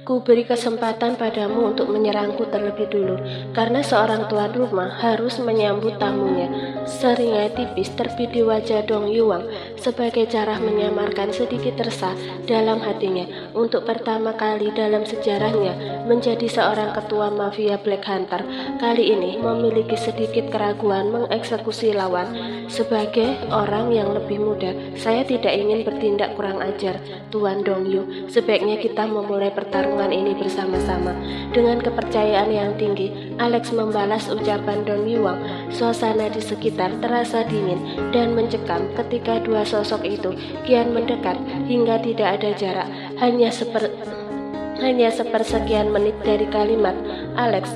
Ku beri kesempatan padamu untuk menyerangku terlebih dulu, karena seorang tuan rumah harus menyambut tamunya. Seringai tipis terbit di wajah Dong Yuang sebagai cara menyamarkan sedikit resah dalam hatinya. Untuk pertama kali dalam sejarahnya menjadi seorang ketua mafia Black Hunter, kali ini memiliki sedikit keraguan mengeksekusi lawan. Sebagai orang yang lebih muda, saya tidak ingin bertindak kurang ajar, Tuan Dong Yu. Sebaiknya kita memulai pertarungan ini bersama-sama. Dengan kepercayaan yang tinggi, Alex membalas ucapan Dong Yuang. Suasana di sekitar terasa dingin dan mencekam ketika dua sosok itu kian mendekat hingga tidak ada jarak. Hanya sepersekian menit dari kalimat Alex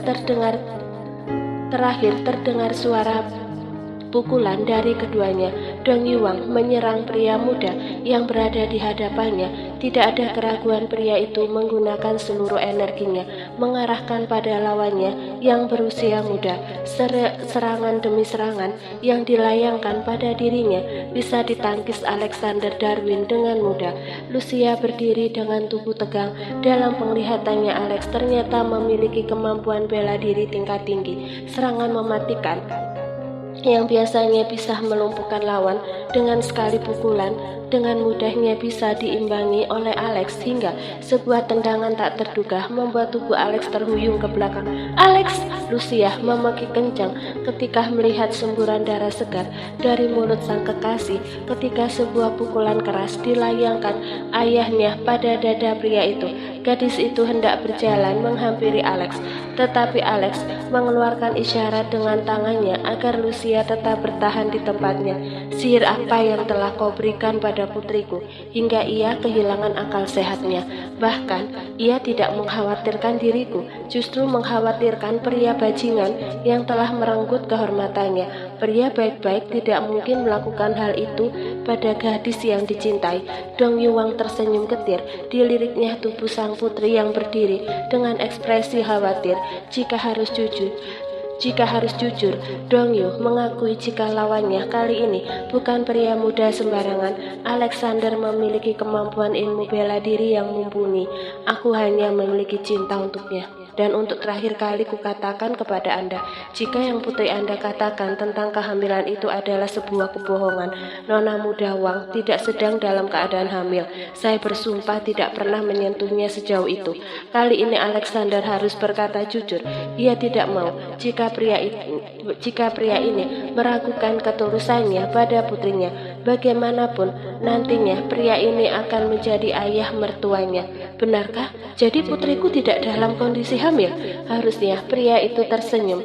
terakhir terdengar suara pukulan dari keduanya. Dong Yuang menyerang pria muda yang berada di hadapannya. Tidak ada keraguan, pria itu menggunakan seluruh energinya mengarahkan pada lawannya yang berusia muda. Serangan demi serangan yang dilayangkan pada dirinya bisa ditangkis Alexander Darwin dengan mudah. Lucia berdiri dengan tubuh tegang. Dalam penglihatannya, Alex ternyata memiliki kemampuan bela diri tingkat tinggi. Serangan mematikan yang biasanya bisa melumpuhkan lawan dengan sekali pukulan dengan mudahnya bisa diimbangi oleh Alex, hingga sebuah tendangan tak terduga membuat tubuh Alex terhuyung ke belakang. Alex! Lucia memaki kencang ketika melihat semburan darah segar dari mulut sang kekasih ketika sebuah pukulan keras dilayangkan ayahnya pada dada pria itu. Gadis itu hendak berjalan menghampiri Alex, tetapi Alex mengeluarkan isyarat dengan tangannya agar Lucia tetap bertahan di tempatnya. Sihir apa yang telah kau berikan pada putriku hingga ia kehilangan akal sehatnya? Bahkan ia tidak mengkhawatirkan diriku, justru mengkhawatirkan pria bajingan yang telah merenggut kehormatannya. Pria baik-baik tidak mungkin melakukan hal itu pada gadis yang dicintai. Dong Yuang tersenyum getir. Diliriknya tubuh sang putri yang berdiri dengan ekspresi khawatir. Jika harus jujur, Dong Yu mengakui jika lawannya kali ini bukan pria muda sembarangan. Alexander memiliki kemampuan ilmu bela diri yang mumpuni. Aku hanya memiliki cinta untuknya. Dan untuk terakhir kali kukatakan kepada Anda, jika yang putri Anda katakan tentang kehamilan itu adalah sebuah kebohongan, Nona muda Wang tidak sedang dalam keadaan hamil. Saya bersumpah tidak pernah menyentuhnya sejauh itu. Kali ini Alexander harus berkata jujur. Ia tidak mau jika pria ini meragukan ketulusannya pada putrinya. Bagaimanapun nantinya pria ini akan menjadi ayah mertuanya. Benarkah? Jadi putriku tidak dalam kondisi hamil? Harusnya pria itu tersenyum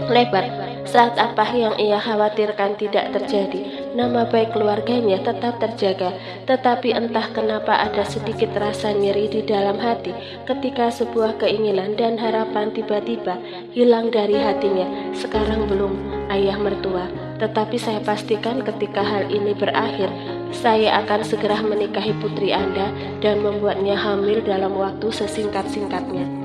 lebar saat apa yang ia khawatirkan tidak terjadi. Nama baik keluarganya tetap terjaga, tetapi entah kenapa ada sedikit rasa nyeri di dalam hati ketika sebuah keinginan dan harapan tiba-tiba hilang dari hatinya. Sekarang belum, ayah mertua, tetapi saya pastikan ketika hal ini berakhir, saya akan segera menikahi putri Anda dan membuatnya hamil dalam waktu sesingkat-singkatnya.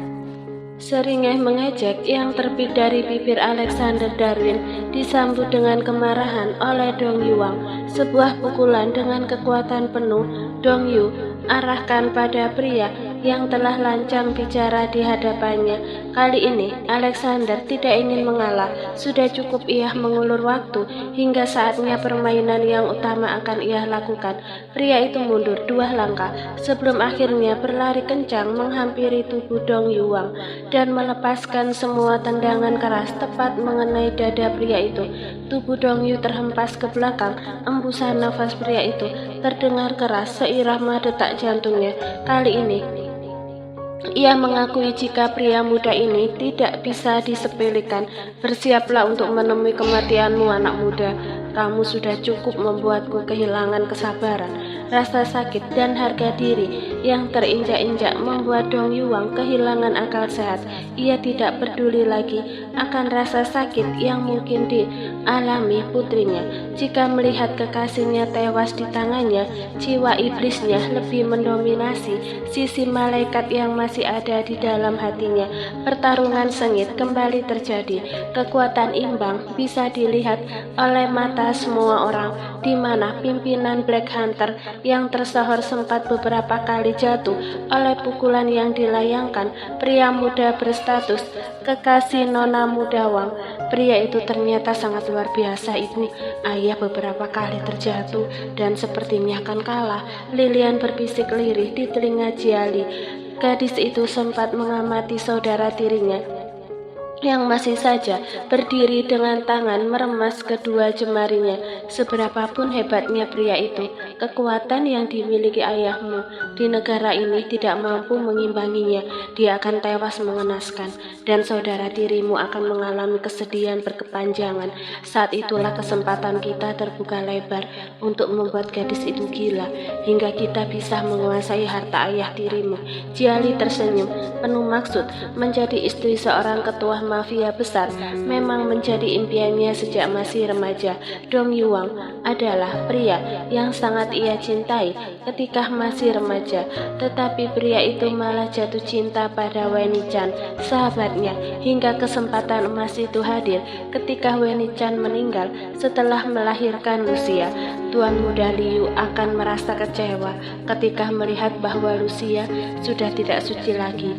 Seringai mengejek yang terbit dari bibir Alexander Darwin disambut dengan kemarahan oleh Dong Yuang. Sebuah pukulan dengan kekuatan penuh Dong Yu arahkan pada pria yang telah lancang bicara di hadapannya. Kali ini Alexander tidak ingin mengalah. Sudah cukup ia mengulur waktu hingga saatnya permainan yang utama akan ia lakukan. Pria itu mundur 2 langkah sebelum akhirnya berlari kencang menghampiri tubuh Dong Yuang dan melepaskan semua tendangan keras tepat mengenai dada pria itu. Tubuh Dong Yu terhempas ke belakang. Embusan nafas pria itu terdengar keras seirama detak jantungnya. Kali ini ia mengakui jika pria muda ini tidak bisa disepelekan. Bersiaplah untuk menemui kematianmu, anak muda. Kamu sudah cukup membuatku kehilangan kesabaran. Rasa sakit dan harga diri yang terinjak-injak membuat Dong Yuang kehilangan akal sehat. Ia tidak peduli lagi akan rasa sakit yang mungkin dialami putrinya. Jika melihat kekasihnya tewas di tangannya, jiwa iblisnya lebih mendominasi sisi malaikat yang masih ada di dalam hatinya. Pertarungan sengit kembali terjadi. Kekuatan imbang bisa dilihat oleh mata semua orang, di mana pimpinan Black Hunter yang tersohor sempat beberapa kali jatuh oleh pukulan yang dilayangkan pria muda berstatus kekasih Nona Mudawang. Pria itu ternyata sangat luar biasa, Ibu. Ayah beberapa kali terjatuh dan sepertinya akan kalah. Lilian berbisik lirih di telinga Jiali. Gadis itu sempat mengamati saudara tirinya yang masih saja berdiri dengan tangan meremas kedua jemarinya. Seberapapun hebatnya pria itu, kekuatan yang dimiliki ayahmu di negara ini tidak mampu mengimbanginya. Dia akan tewas mengenaskan, dan saudara tirimu akan mengalami kesedihan berkepanjangan. Saat itulah kesempatan kita terbuka lebar untuk membuat gadis itu gila, hingga kita bisa menguasai harta ayah tirimu. Jiali tersenyum, penuh maksud. Menjadi istri seorang ketua mafia besar memang menjadi impiannya sejak masih remaja. Dong Yuang adalah pria yang sangat ia cintai ketika masih remaja, tetapi pria itu malah jatuh cinta pada Weni Chan, sahabatnya, hingga kesempatan emas itu hadir ketika Weni Chan meninggal setelah melahirkan Lucia. Tuan muda Liu akan merasa kecewa ketika melihat bahwa Lucia sudah tidak suci lagi.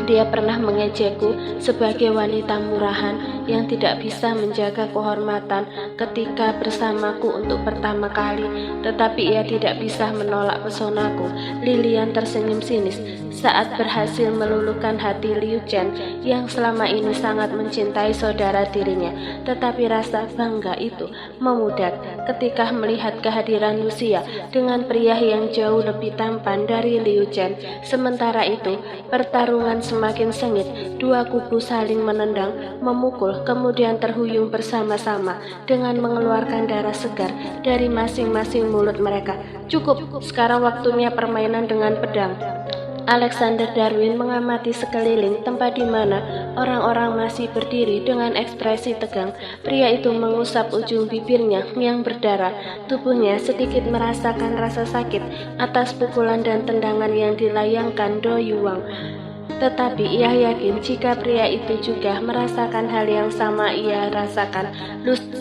Dia pernah mengejekku sebagai wanita murahan yang tidak bisa menjaga kehormatan ketika bersamaku untuk pertama kali, tetapi ia tidak bisa menolak pesonaku. Lilian tersenyum sinis saat berhasil meluluhkan hati Liu Chen yang selama ini sangat mencintai saudara tirinya, tetapi rasa bangga itu memudar ketika melihat kehadiran Lucia dengan pria yang jauh lebih tampan dari Liu Chen. Sementara itu, pertarungan semakin sengit, dua kubu saling menendang, memukul, kemudian terhuyung bersama-sama dengan mengeluarkan darah segar dari masing-masing mulut mereka. Cukup, sekarang waktunya permainan dengan pedang. Alexander Darwin mengamati sekeliling tempat di mana orang-orang masih berdiri dengan ekspresi tegang. Pria itu mengusap ujung bibirnya yang berdarah. Tubuhnya sedikit merasakan rasa sakit atas pukulan dan tendangan yang dilayangkan Do Yuang. Tetapi ia yakin jika pria itu juga merasakan hal yang sama ia rasakan.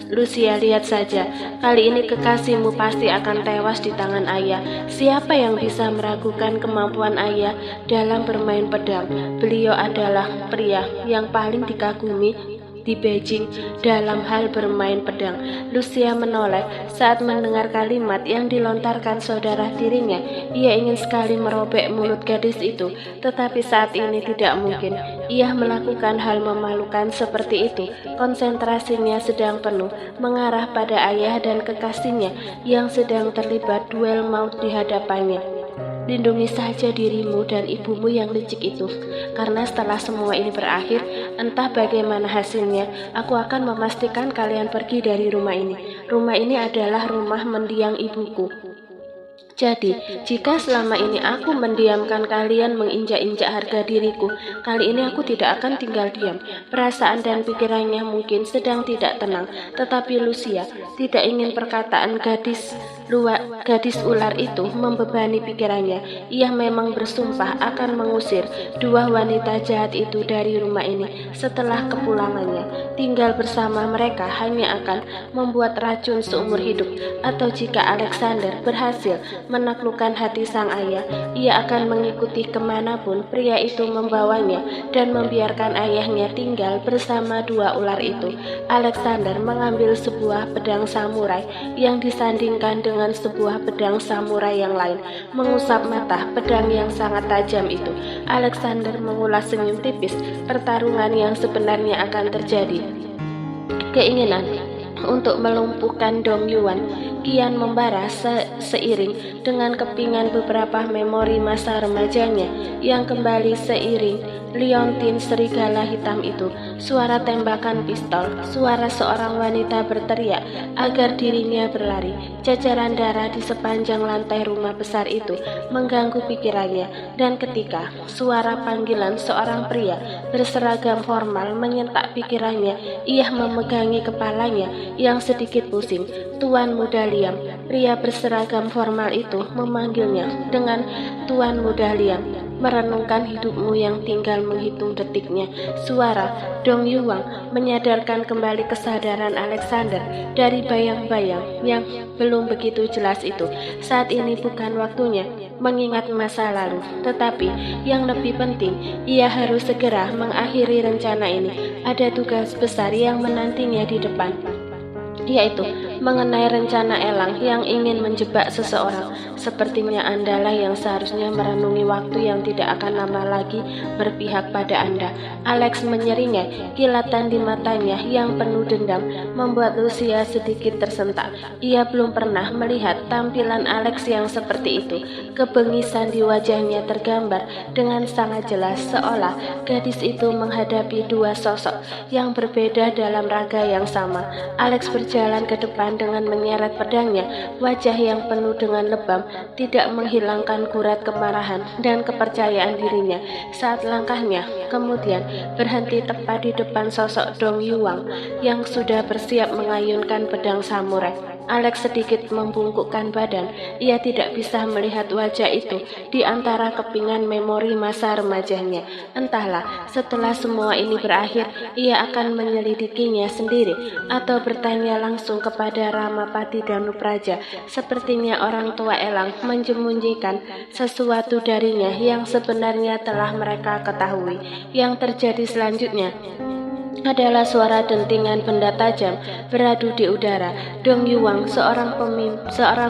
Lucia, lihat saja, kali ini kekasihmu pasti akan tewas di tangan ayah. Siapa yang bisa meragukan kemampuan ayah dalam bermain pedang? Beliau adalah pria yang paling dikagumi di Beijing dalam hal bermain pedang. Lucia menoleh saat mendengar kalimat yang dilontarkan saudara tirinya. Ia ingin sekali merobek mulut gadis itu, tetapi saat ini tidak mungkin. Ia melakukan hal memalukan seperti itu. Konsentrasinya sedang penuh mengarah pada ayah dan kekasihnya yang sedang terlibat duel maut di hadapannya. Lindungi saja dirimu dan ibumu yang licik itu, karena setelah semua ini berakhir, entah bagaimana hasilnya, aku akan memastikan kalian pergi dari rumah ini. Rumah ini adalah rumah mendiang ibuku. Jadi, jika selama ini aku mendiamkan kalian menginjak-injak harga diriku, kali ini aku tidak akan tinggal diam. Perasaan dan pikirannya mungkin sedang tidak tenang, tetapi Lucia tidak ingin perkataan gadis ular itu membebani pikirannya. Ia memang bersumpah akan mengusir dua wanita jahat itu dari rumah ini setelah kepulangannya. Tinggal bersama mereka hanya akan membuat racun seumur hidup. Atau jika Alexander berhasil menaklukkan hati sang ayah, ia akan mengikuti kemanapun pria itu membawanya dan membiarkan ayahnya tinggal bersama dua ular itu. Alexander mengambil sebuah pedang samurai yang disandingkan dengan sebuah pedang samurai yang lain, mengusap mata pedang yang sangat tajam itu. Alexander mengulas senyum tipis pertarungan yang sebenarnya akan terjadi. Keinginan untuk melumpuhkan Dong Yuan kian membara seiring dengan kepingan beberapa memori masa remajanya yang kembali seiring liontin serigala hitam itu, suara tembakan pistol, suara seorang wanita berteriak agar dirinya berlari. Jajaran darah di sepanjang lantai rumah besar itu mengganggu pikirannya, dan ketika suara panggilan seorang pria berseragam formal menyentak pikirannya, ia memegangi kepalanya yang sedikit pusing. Tuan Muda Liam. Pria berseragam formal itu memanggilnya dengan Tuan Muda Liam. merenungkan hidupmu yang tinggal menghitung detiknya. Suara Dong Yuang menyadarkan kembali kesadaran Alexander dari bayang-bayang yang belum begitu jelas itu. Saat ini bukan waktunya mengingat masa lalu, tetapi yang lebih penting, ia harus segera mengakhiri rencana ini. Ada tugas besar yang menantinya di depan, yaitu mengenai rencana Elang yang ingin menjebak seseorang. Sepertinya Andalah yang seharusnya merenungi waktu yang tidak akan lama lagi berpihak pada Anda. Alex menyeringai, kilatan di matanya yang penuh dendam membuat Lucia sedikit tersentak. Ia belum pernah melihat tampilan Alex yang seperti itu. Kebengisan di wajahnya tergambar dengan sangat jelas, seolah gadis itu menghadapi dua sosok yang berbeda dalam raga yang sama. Alex berjalan ke depan dengan menyeret pedangnya. Wajah yang penuh dengan lebam tidak menghilangkan gurat kemarahan dan kepercayaan dirinya. Saat langkahnya kemudian berhenti tepat di depan sosok Dong Yuang yang sudah bersiap mengayunkan pedang samurai. Alex sedikit membungkukkan badan. Ia tidak bisa melihat wajah itu di antara kepingan memori masa remajanya. Entahlah, setelah semua ini berakhir, ia akan menyelidikinya sendiri atau bertanya langsung kepada Ramapati Danupraja. Sepertinya orang tua Elang menyembunyikan sesuatu darinya yang sebenarnya telah mereka ketahui. Yang terjadi selanjutnya adalah suara dentingan benda tajam beradu di udara. Dong Yuang, seorang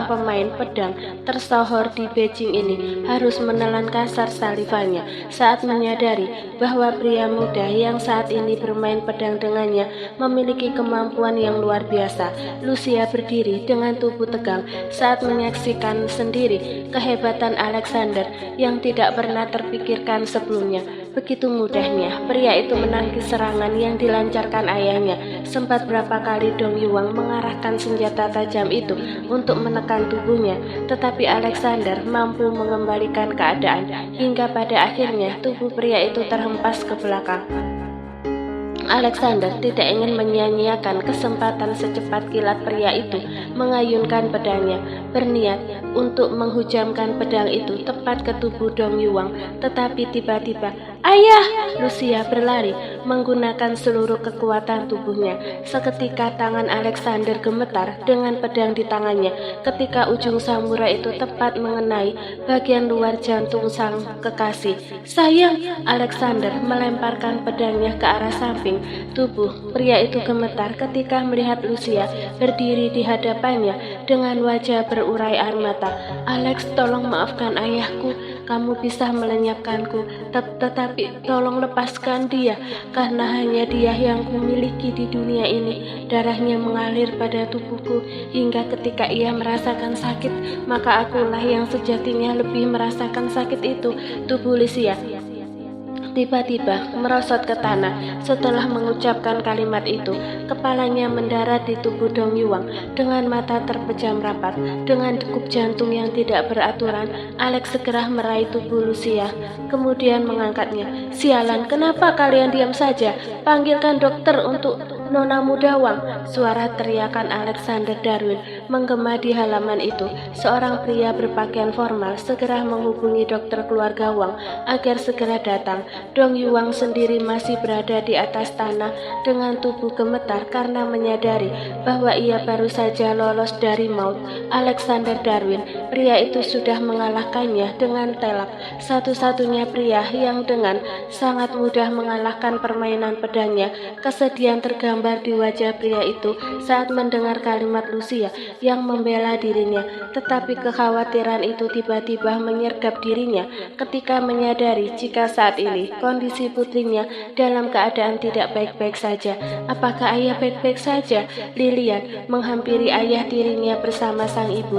pemain pedang tersohor di Beijing ini, harus menelan kasar salivannya saat menyadari bahwa pria muda yang saat ini bermain pedang dengannya memiliki kemampuan yang luar biasa. Lucia berdiri dengan tubuh tegang saat menyaksikan sendiri kehebatan Alexander yang tidak pernah terpikirkan sebelumnya. Begitu mudahnya pria itu menangkis serangan yang dilancarkan ayahnya. Sempat berapa kali Dong Yuang mengarahkan senjata tajam itu untuk menekan tubuhnya, tetapi Alexander mampu mengembalikan keadaan hingga pada akhirnya tubuh pria itu terhempas ke belakang. Alexander tidak ingin menyia-nyiakan kesempatan secepat kilat pria itu mengayunkan pedangnya, berniat untuk menghujamkan pedang itu tepat ke tubuh Dong Yuang. Tetapi tiba-tiba, "Ayah!" Lucia berlari menggunakan seluruh kekuatan tubuhnya. Seketika tangan Alexander gemetar dengan pedang di tangannya ketika ujung samurai itu tepat mengenai bagian luar jantung sang kekasih. "Sayang!" Alexander melemparkan pedangnya ke arah samping. Tubuh pria itu gemetar ketika melihat Lucia berdiri di hadapannya dengan wajah berurai air mata. "Alex, tolong maafkan ayahku. Kamu bisa melenyapkanku, tetapi tolong lepaskan dia, karena hanya dia yang kumiliki di dunia ini." Darahnya mengalir pada tubuhku hingga ketika ia merasakan sakit, maka akulah yang sejatinya lebih merasakan sakit itu. Tubuh Lucia tiba-tiba merosot ke tanah. Setelah mengucapkan kalimat itu, kepalanya mendarat di tubuh Dong Yuang dengan mata terpejam rapat. Dengan degup jantung yang tidak beraturan, Alex segera meraih tubuh Lucia, kemudian mengangkatnya. "Sialan, kenapa kalian diam saja? Panggilkan dokter untuk Nona Muda Wang!" Suara teriakan Alexander Darwin menggema di halaman itu. Seorang pria berpakaian formal segera menghubungi dokter keluarga Wang agar segera datang. Dong Yuang sendiri masih berada di atas tanah dengan tubuh gemetar karena menyadari bahwa ia baru saja lolos dari maut. Alexander Darwin, pria itu sudah mengalahkannya dengan telak. Satu-satunya pria yang dengan sangat mudah mengalahkan permainan pedangnya. Kesedihan tergambar di wajah pria itu saat mendengar kalimat Lucia yang membela dirinya. Tetapi kekhawatiran itu tiba-tiba menyergap dirinya ketika menyadari jika saat ini kondisi putrinya dalam keadaan tidak baik-baik saja. Apakah ayah baik-baik saja? Lilian menghampiri ayah tirinya bersama sang ibu.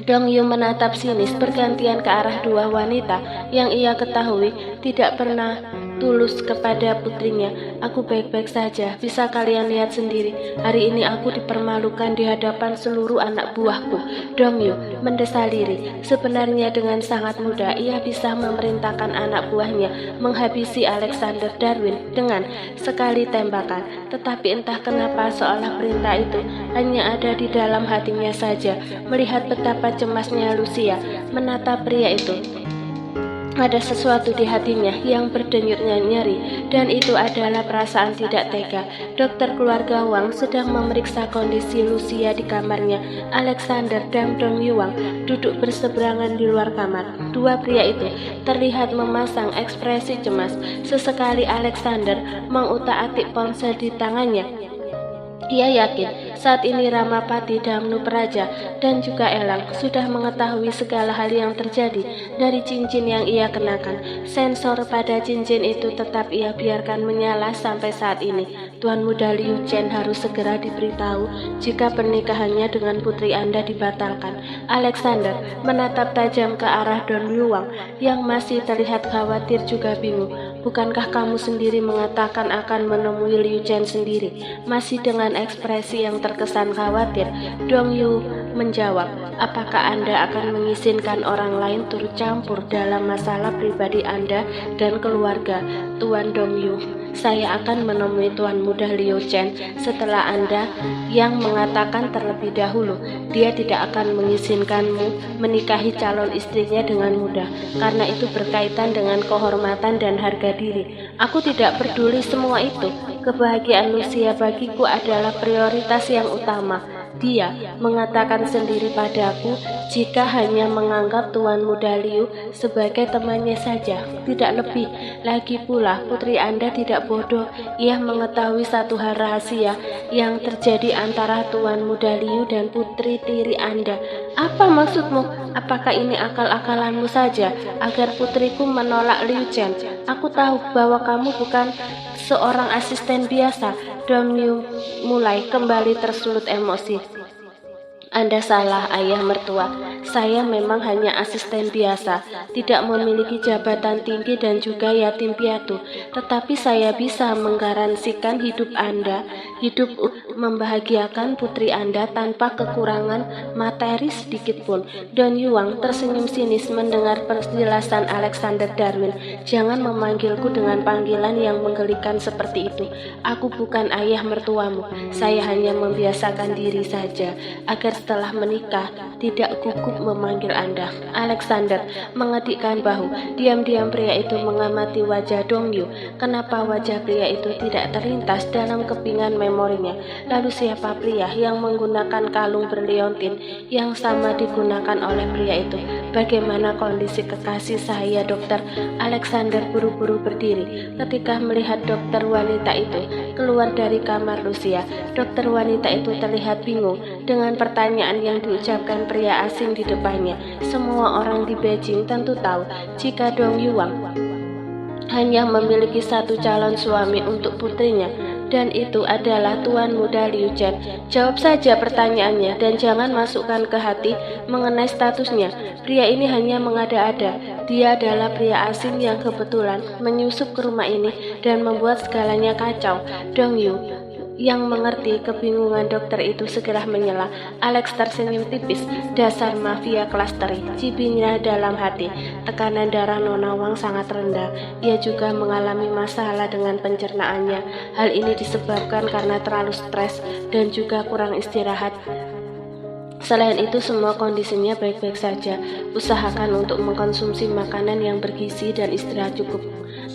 Dong Yu menatap sinis bergantian ke arah dua wanita yang ia ketahui tidak pernah tulus kepada putrinya. "Aku baik-baik saja, bisa kalian lihat sendiri. Hari ini aku dipermalukan di hadapan seluruh anak buahku." Dong Yu mendesah lirih. Sebenarnya dengan sangat mudah ia bisa memerintahkan anak buahnya menghabisi Alexander Darwin dengan sekali tembakan. Tetapi entah kenapa seolah perintah itu hanya ada di dalam hatinya saja. Melihat betapa cemasnya Lucia menatap pria itu, Ada sesuatu di hatinya yang berdenyut nyeri, dan itu adalah perasaan tidak tega. Dokter keluarga Wang sedang memeriksa kondisi Lucia di kamarnya. Alexander dan Dong Yuang duduk berseberangan di luar kamar. Dua pria itu terlihat memasang ekspresi cemas. Sesekali Alexander mengutak-atik ponsel di tangannya. Dia yakin saat ini Ramapati Dhamnuparaja dan juga Elang sudah mengetahui segala hal yang terjadi dari cincin yang ia kenakan. Sensor pada cincin itu tetap ia biarkan menyala sampai saat ini. Tuan Muda Liu Chen harus segera diberitahu jika pernikahannya dengan putri Anda dibatalkan. Alexander menatap tajam ke arah Don Yuang yang masih terlihat khawatir juga bingung. Bukankah kamu sendiri mengatakan akan menemui Liu Chen sendiri? Masih dengan ekspresi yang terkesan khawatir, Dong Yu menjawab, apakah Anda akan mengizinkan orang lain turut campur dalam masalah pribadi Anda dan keluarga? Tuan Dong Yu, saya akan menemui Tuan Muda Liu Chen setelah Anda yang mengatakan terlebih dahulu dia tidak akan mengizinkanmu menikahi calon istrinya dengan mudah, karena itu berkaitan dengan kehormatan dan harga diri. Aku tidak peduli semua itu. Kebahagiaan Lucia bagiku adalah prioritas yang utama. Dia mengatakan sendiri padaku jika hanya menganggap Tuan Muda Liu sebagai temannya saja, tidak lebih. Lagi pula putri Anda tidak bodoh. Ia mengetahui satu hal rahasia yang terjadi antara Tuan Muda Liu dan putri tiri Anda. Apa maksudmu? Apakah ini akal-akalanmu saja agar putriku menolak Liu Chen? Aku tahu bahwa kamu bukan seorang asisten biasa. Dong Yu mulai kembali tersulut emosi. Anda salah, ayah mertua. Saya memang hanya asisten biasa, tidak memiliki jabatan tinggi dan juga yatim piatu. Tetapi saya bisa menggaransikan hidup Anda, hidup membahagiakan putri Anda tanpa kekurangan materi sedikit pun. Don Yuang tersenyum sinis mendengar penjelasan Alexander Darwin. Jangan memanggilku dengan panggilan yang menggelikan seperti itu. Aku bukan ayah mertuamu. Saya hanya membiasakan diri saja agar setelah menikah tidak gugup memanggil Anda. Alexander mengedikkan bahu. Diam-diam pria itu mengamati wajah Dong Yu. Kenapa wajah pria itu tidak terlintas dalam kepingan memorinya? Lalu siapa pria yang menggunakan kalung berliontin yang sama digunakan oleh pria itu? Bagaimana kondisi kekasih saya, dokter? Alexander buru-buru berdiri ketika melihat dokter wanita itu keluar dari kamar Lucia. Dokter wanita itu terlihat bingung dengan pertanyaan yang diucapkan pria asing di depannya. Semua orang di Beijing tentu tahu jika Dong Yuang hanya memiliki satu calon suami untuk putrinya, dan itu adalah Tuan Muda Liu Chen. Jawab saja pertanyaannya dan jangan masukkan ke hati mengenai statusnya. Pria ini hanya mengada-ada. Dia adalah pria asing yang kebetulan menyusup ke rumah ini dan membuat segalanya kacau. Dong Yu yang mengerti kebingungan dokter itu segera menyela. Alex tersenyum tipis. Dasar mafia klasteri, cibinya dalam hati. Tekanan darah Nona Wang sangat rendah. Ia juga mengalami masalah dengan pencernaannya. Hal ini disebabkan karena terlalu stres dan juga kurang istirahat. Selain itu, semua kondisinya baik-baik saja. Usahakan untuk mengkonsumsi makanan yang bergizi dan istirahat cukup.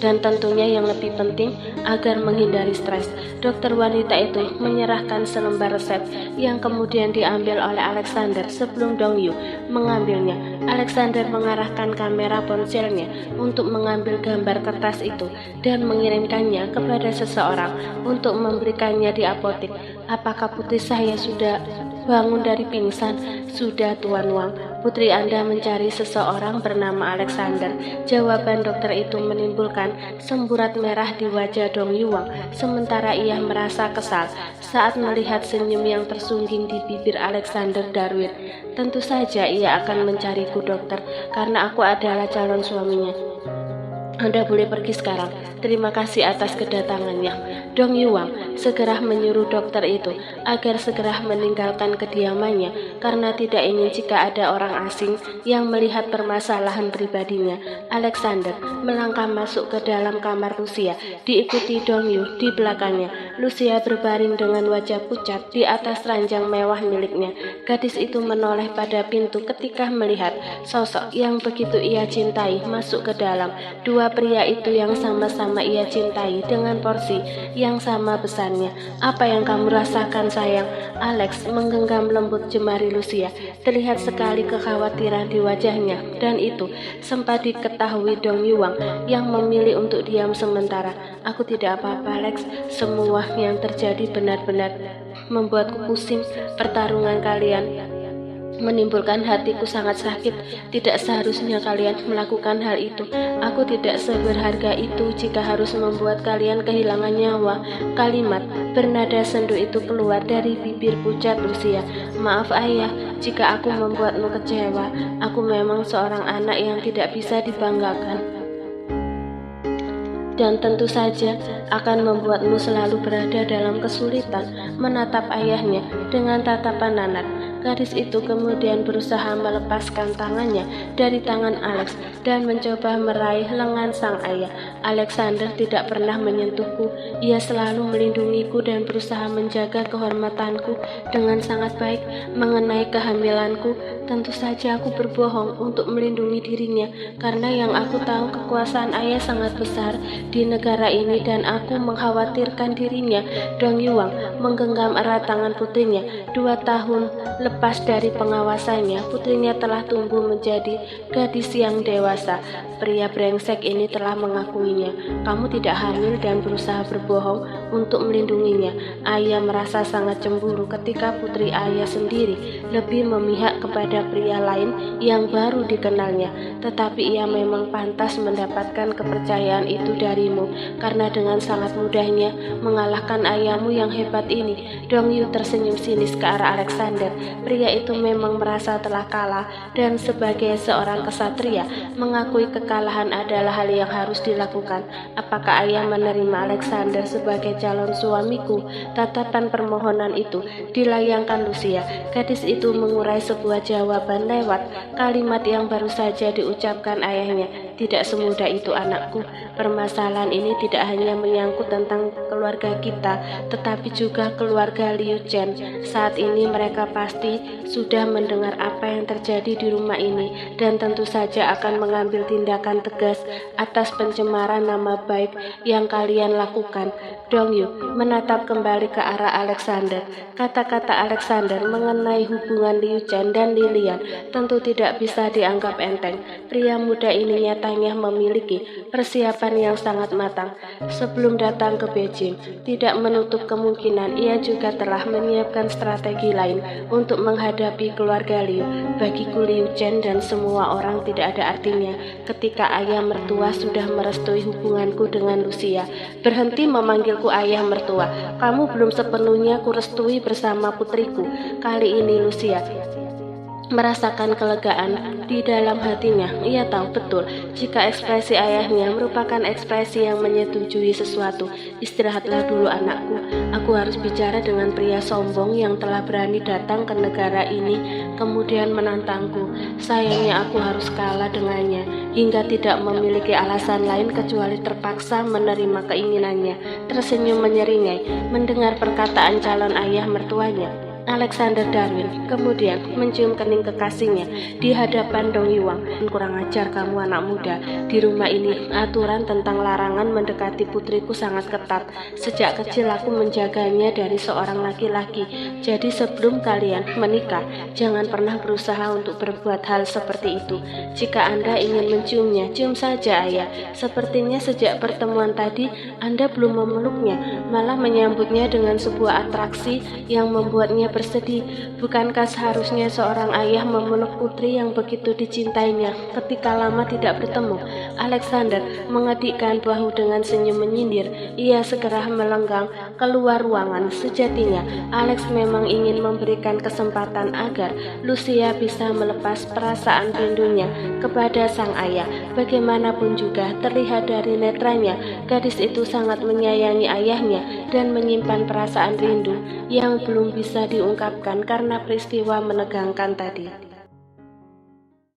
Dan tentunya yang lebih penting agar menghindari stres. Dokter wanita itu menyerahkan selembar resep yang kemudian diambil oleh Alexander sebelum Dong Yu mengambilnya. Alexander mengarahkan kamera ponselnya untuk mengambil gambar kertas itu dan mengirimkannya kepada seseorang untuk memberikannya di apotek. Apakah putri saya sudah bangun dari pingsan? Sudah, Tuan Wang. Putri Anda mencari seseorang bernama Alexander. Jawaban dokter itu menimbulkan semburat merah di wajah Dong Yuang, sementara ia merasa kesal saat melihat senyum yang tersungging di bibir Alexander Darwin. Tentu saja ia akan mencariku, dokter, karena aku adalah calon suaminya. Anda boleh pergi sekarang. Terima kasih atas kedatangannya. Dong Yuang segera menyuruh dokter itu agar segera meninggalkan kediamannya karena tidak ingin jika ada orang asing yang melihat permasalahan pribadinya. Alexander melangkah masuk ke dalam kamar Lucia, diikuti Dong Yu di belakangnya. Lucia berbaring dengan wajah pucat di atas ranjang mewah miliknya. Gadis itu menoleh pada pintu ketika melihat sosok yang begitu ia cintai masuk ke dalam. Dua pria itu yang sama-sama ia cintai dengan porsi yang sama besarnya. "Apa yang kamu rasakan, sayang?" Alex menggenggam lembut jemari Lucia. Terlihat sekali kekhawatiran di wajahnya, dan itu sempat diketahui Dong Yuang yang memilih untuk diam sementara. "Aku tidak apa-apa, Alex. Semua yang terjadi benar-benar membuatku pusing. Pertarungan kalian menimbulkan hatiku sangat sakit. Tidak seharusnya kalian melakukan hal itu. Aku tidak seberharga itu jika harus membuat kalian kehilangan nyawa." Kalimat bernada sendu itu keluar dari bibir pucat Lucia. "Maaf ayah, jika aku membuatmu kecewa. Aku memang seorang anak yang tidak bisa dibanggakan, dan tentu saja akan membuatmu selalu berada dalam kesulitan." Menatap ayahnya dengan tatapan nanar, gadis itu kemudian berusaha melepaskan tangannya dari tangan Alex dan mencoba meraih lengan sang ayah. "Alexander tidak pernah menyentuhku. Ia selalu melindungiku dan berusaha menjaga kehormatanku dengan sangat baik. Mengenai kehamilanku, tentu saja aku berbohong untuk melindungi dirinya, karena yang aku tahu kekuasaan ayah sangat besar di negara ini dan aku mengkhawatirkan dirinya." Dong Yuang menggenggam erat tangan putrinya. 2 tahun lepas dari pengawasannya, putrinya telah tumbuh menjadi gadis yang dewasa. Pria brengsek ini telah mengakuinya. "Kamu tidak hamil dan berusaha berbohong untuk melindunginya." Ayah merasa sangat cemburu ketika putri ayah sendiri lebih memihak kepada pria lain yang baru dikenalnya. "Tetapi ia memang pantas mendapatkan kepercayaan itu darimu, karena dengan sangat mudahnya mengalahkan ayahmu yang hebat ini." Dong Yu tersenyum sinis ke arah Alexander. Pria itu memang merasa telah kalah, dan sebagai seorang kesatria, mengakui kekalahan adalah hal yang harus dilakukan. "Apakah ayah menerima Alexander sebagai calon suamiku?" Tatapan permohonan itu dilayangkan Lucia. Gadis itu mengurai sebuah jawaban lewat kalimat yang baru saja diucapkan ayahnya. "Tidak semudah itu, anakku. Permasalahan ini tidak hanya menyangkut tentang keluarga kita, tetapi juga keluarga Liu Chen. Saat ini mereka pasti sudah mendengar apa yang terjadi di rumah ini, dan tentu saja akan mengambil tindakan tegas atas pencemaran nama baik yang kalian lakukan." Dong Yu menatap kembali ke arah Alexander. Kata-kata Alexander mengenai hubungan Liu Chen dan Lilian tentu tidak bisa dianggap enteng. Pria muda ini nyatanya memiliki persiapan yang sangat matang sebelum datang ke Beijing. Tidak menutup kemungkinan ia juga telah menyiapkan strategi lain untuk menghadapi keluarga Liu. "Bagiku Liu Chen dan semua orang tidak ada artinya ketika ayah mertua sudah merestui hubunganku dengan Lucia." "Berhenti memanggilku ayah mertua. Kamu belum sepenuhnya kurestui bersama putriku." Kali ini Lucia merasakan kelegaan di dalam hatinya. Ia tahu betul jika ekspresi ayahnya merupakan ekspresi yang menyetujui sesuatu. "Istirahatlah dulu, anakku. Aku harus bicara dengan pria sombong yang telah berani datang ke negara ini kemudian menantangku. Sayangnya aku harus kalah dengannya hingga tidak memiliki alasan lain kecuali terpaksa menerima keinginannya." Tersenyum menyeringai mendengar perkataan calon ayah mertuanya. Alexander Darwin kemudian mencium kening kekasihnya di hadapan Dong Yuang. "Kurang ajar kamu, anak muda. Di rumah ini aturan tentang larangan mendekati putriku sangat ketat. Sejak kecil aku menjaganya dari seorang laki-laki. Jadi sebelum kalian menikah, jangan pernah berusaha untuk berbuat hal seperti itu. Jika Anda ingin menciumnya, cium saja, ayah. Sepertinya sejak pertemuan tadi Anda belum memeluknya, malah menyambutnya dengan sebuah atraksi yang membuatnya bersedih. Bukankah seharusnya seorang ayah memeluk putri yang begitu dicintainya ketika lama tidak bertemu?" Alexander mengedikkan bahu dengan senyum menyindir. Ia segera melenggang keluar ruangan. Sejatinya Alex memang ingin memberikan kesempatan agar Lucia bisa melepas perasaan rindunya kepada sang ayah. Bagaimanapun juga terlihat dari netranya, gadis itu sangat menyayangi ayahnya dan menyimpan perasaan rindu yang belum bisa diungkapkan karena peristiwa menegangkan tadi.